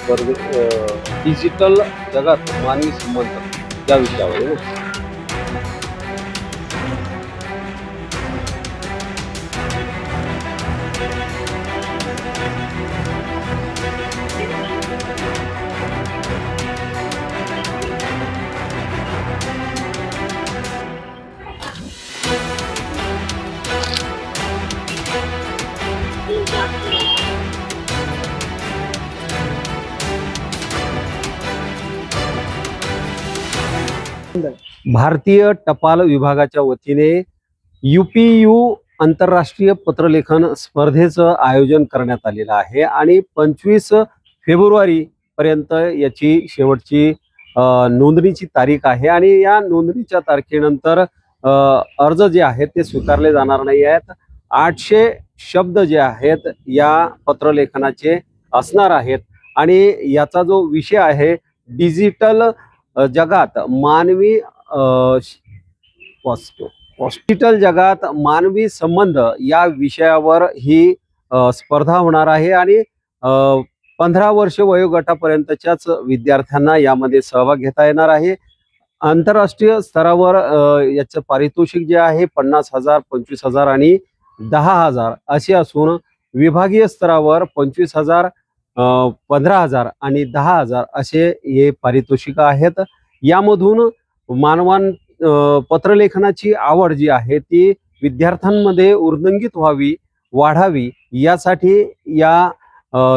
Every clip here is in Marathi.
डिजिटल जगात मानवी संबंध या विषयावर आहे ना. भारतीय टपाल विभागाच्या वतीने UPU आंतरराष्ट्रीय पत्रलेखन स्पर्धेचं आयोजन करण्यात आलेलं आहे आणि 25 फेब्रुवारी पर्यंत याची शेवटची नोंदणीची तारीख आहे आणि या नोंदणीच्या तारखेनंतर अर्ज जे आहेत ते स्वीकारले जाणार नाही आहेत. 800 शब्द जे आहेत या पत्रलेखनाचे असणार आहेत आणि याचा जो विषय आहे डिजिटल जगात मानवी डिजिटल जगात मानवी संबंध या विषयावर ही स्पर्धा होणार आहे आणि 15 वर्ष वयोगटापर्यंतच्याच विद्यार्थ्यांना यामध्ये सहभाग घेता येणार आहे. आंतरराष्ट्रीय स्तरावर याचं पारितोषिक जे आहे 50,000, 25,000 आणि 10,000 असे असून विभागीय स्तरावर 25,000, 15,000 आणि 10,000 असे हे पारितोषिक आहेत. यामधून पत्रलेखनाची आवड जी आहे ती विद्यार्थ्यांमध्ये उर्दंगित व्हावी, वाढावी यासाठी या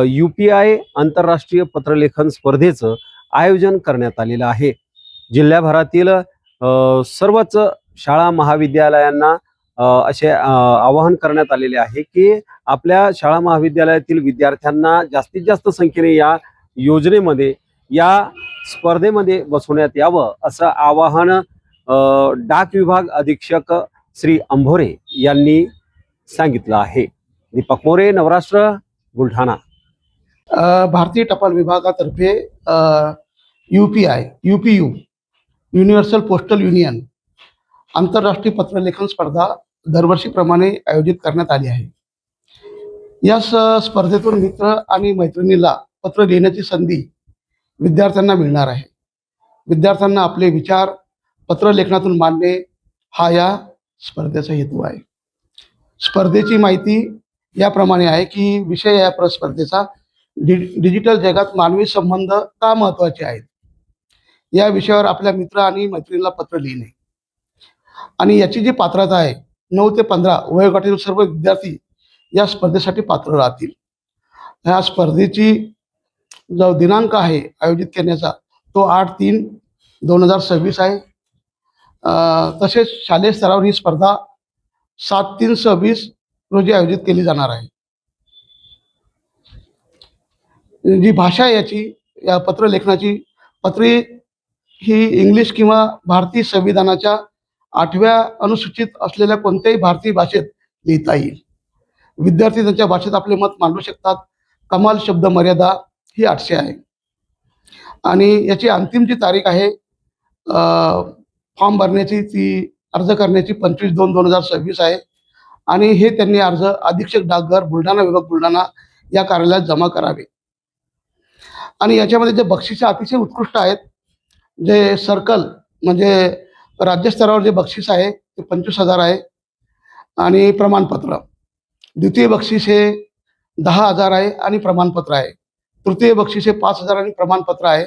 UPI आंतरराष्ट्रीय पत्रलेखन स्पर्धेचं आयोजन करण्यात आलेलं आहे. जिल्ह्याभरातील सर्वच शाळा महाविद्यालयांना असे आवाहन करण्यात आलेले आहे की आपल्या शाळा महाविद्यालयातील विद्यार्थ्यांना जास्तीत जास्त संख्येने या योजनेमध्ये या स्पर्धेमध्ये बसवण्यात यावं असं आवाहन डाक विभाग अधीक्षक श्री अंभोरे यांनी सांगितलं आहे. दीपक मोरे, नवराष्ट्र, बुलढाणा. भारतीय टपाल विभागातर्फे UPU युनिव्हर्सल पोस्टल युनियन आंतरराष्ट्रीय पत्रलेखन स्पर्धा दरवर्षीप्रमाणे आयोजित करण्यात आली आहे. या स्पर्धेतून मित्र आणि मैत्रिणीला पत्र लिहिण्याची संधी विद्यार्थ्यांना मिळणार आहे. विद्यार्थ्यांना आपले विचार पत्रलेखनातून मांडणे हा या स्पर्धेचा हेतू आहे. स्पर्धेची माहिती याप्रमाणे आहे की विषय या स्पर्धेचा डिजिटल जगात मानवी संबंध का महत्त्वाचे आहेत या विषयावर आपल्या मित्र आणि मैत्रिणीला पत्र लिहिणे आणि याची जी पात्रता आहे 9 ते 15 वयोगटातील सर्व विद्यार्थी या स्पर्धेसाठी पात्र राहतील. या स्पर्धेची जो दिनांक आहे आयोजित करण्याचा तो 8/3/2026 आहे. तसेच शालेय स्तरावर ही स्पर्धा 7/3/26 रोजी आयोजित केली जाणार आहे. जी भाषा याची या पत्रलेखनाची पत्रे ही इंग्लिश किंवा भारतीय संविधानाच्या 8व्या अनुसूचित असलेल्या कोणत्याही भारतीय भाषेत लिहिता येईल. विद्यार्थी त्यांच्या भाषेत आपले मत मांडू शकतात. कमाल शब्द मर्यादा ही 800 आहे आणि याची अंतिम जी तारीख आहे फॉर्म भरण्याची ती अर्ज करण्याची 25/2/2026 आहे आणि हे त्यांनी अर्ज अधीक्षक डाकघर बुलढाणा विभाग बुलढाणा या कार्यालयात जमा करावे. आणि याच्यामध्ये जे बक्षिसे अतिशय उत्कृष्ट आहेत. जे सर्कल म्हणजे राज्यस्तरावर जे बक्षीस आहे ते 25,000 आहे आणि प्रमाणपत्र. द्वितीय बक्षीस हे 10,000 आहे आणि प्रमाणपत्र आहे. तृतीय बक्षीस हे 5,000 आणि प्रमाणपत्र आहे.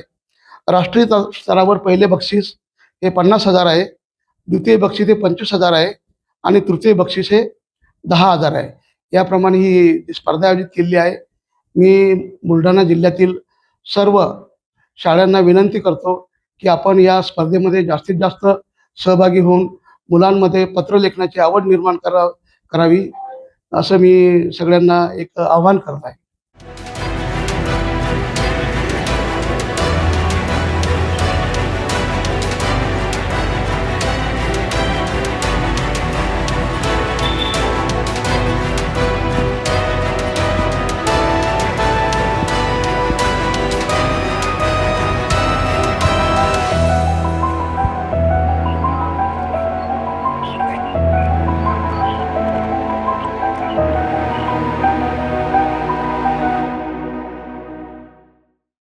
राष्ट्रीय स्तरावर पहिले बक्षीस हे 50,000 आहे. द्वितीय बक्षीस हे 25,000 आहे आणि तृतीय बक्षीस हे 10,000 आहे. याप्रमाणे ही स्पर्धा आयोजित केली आहे. मी बुलढाणा जिल्ह्यातील सर्व शाळांना विनंती करतो की आपण या स्पर्धेमध्ये जास्तीत जास्त सहभागी होऊन मुलांमध्ये पत्रलेखनाची आवड निर्माण करावी असं मी सगळ्यांना एक आवाहन करत आहे.